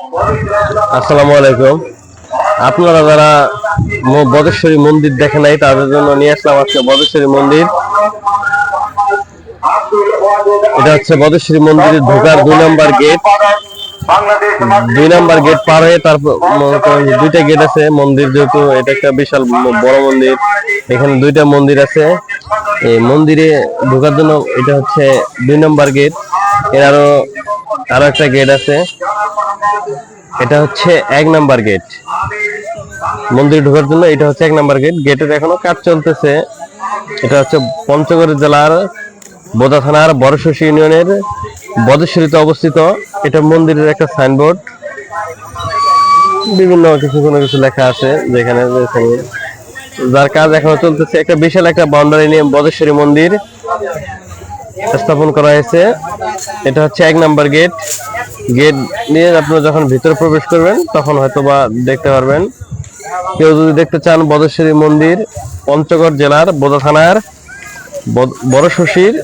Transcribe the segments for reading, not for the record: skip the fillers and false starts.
আসসালামু আলাইকুম। আপনারা যারা বদেশ্বরী মন্দির দেখে নাই তাদের জন্য নিয়ে আসলাম আজকে বদেশ্বরী মন্দির। এটা হচ্ছে বদেশ্বরী মন্দিরের ঢোকার 2 নম্বর গেট। 2 নম্বর গেট পার হয়ে তারপর দুইটা গেট আছে মন্দির, যেহেতু এটা একটা বিশাল বড় মন্দির, এখানে দুইটা মন্দির আছে। এই মন্দিরে ঢোকার জন্য এটা হচ্ছে 2 নম্বর গেট। এর আরো একটা গেট আছে, এটা হচ্ছে 1 নম্বর গেট। মন্দিরে ঢোকার জন্য এটা হচ্ছে 1 নম্বর গেট। গেটের এখনো কাজ চলতেছে। এটা হচ্ছে পঞ্চগড় জেলার বোদা থানার বড়শশী ইউনিয়নের বদেশ্বরীতে অবস্থিত। এটা মন্দিরের একটা সাইনবোর্ড, বিভিন্ন কোনো কিছু লেখা আছে যেখানে যার কাজ এখনো চলতেছে। একটা বিশাল একটা বাউন্ডারি নিয়ে বদেশ্বরী মন্দির স্থাপন করা হয়েছে। এটা হচ্ছে 1 নম্বর গেট। গেট নিয়ে আপনারা যখন ভিতরে প্রবেশ করবেন তখন হয়তো বা দেখতে পারবেন। কেউ যদি দেখতে চান বদেশ্বরী মন্দির, পঞ্চগড় জেলার বোদা থানার বড়শশীর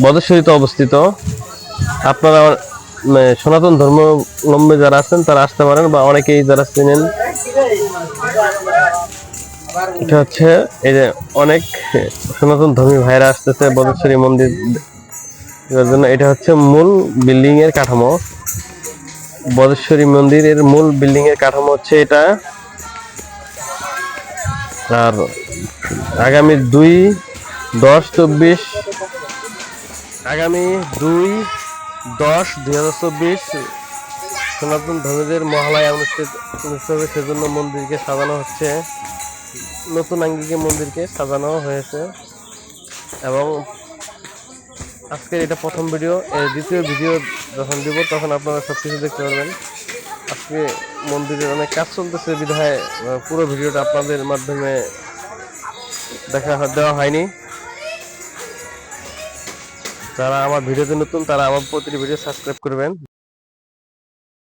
বদেশ্বরীতে অবস্থিত। আপনারা সনাতন ধর্মাবলম্বী যারা আছেন তারা আসতে পারেন, বা অনেকেই যারা চিনেন। এটা হচ্ছে এই যে অনেক সনাতন ধর্মী ভাইরা আসতেছে বদেশ্বরী মন্দির জন্য। এটা হচ্ছে মূল বিল্ডিং এর কাঠামো। বদেশ্বরী মন্দিরের মূল বিল্ডিং এর কাঠামো হচ্ছে এটা। আর আগামী 2/10/24 আগামী 2/10/2024 সনাতন ধর্মীদের মহালয়া অনুষ্ঠিত হবে, সেজন্য মন্দিরকে সাজানো হচ্ছে। নতুন আঙ্গিকে মন্দিরকে সাজানো হয়েছে। এবং আজকের এটা প্রথম ভিডিও। দ্বিতীয় ভিডিও যখন দিব তখন আপনারা সবকিছু দেখতে পারবেন। আজকে মন্দিরের অনেক কাজ চলতেছে বিধায় পুরো ভিডিওটা আপনাদের মাধ্যমে দেওয়া হয়নি। যারা আমার ভিডিওতে নতুন তারা আমার প্রতিটি ভিডিও সাবস্ক্রাইব করবেন।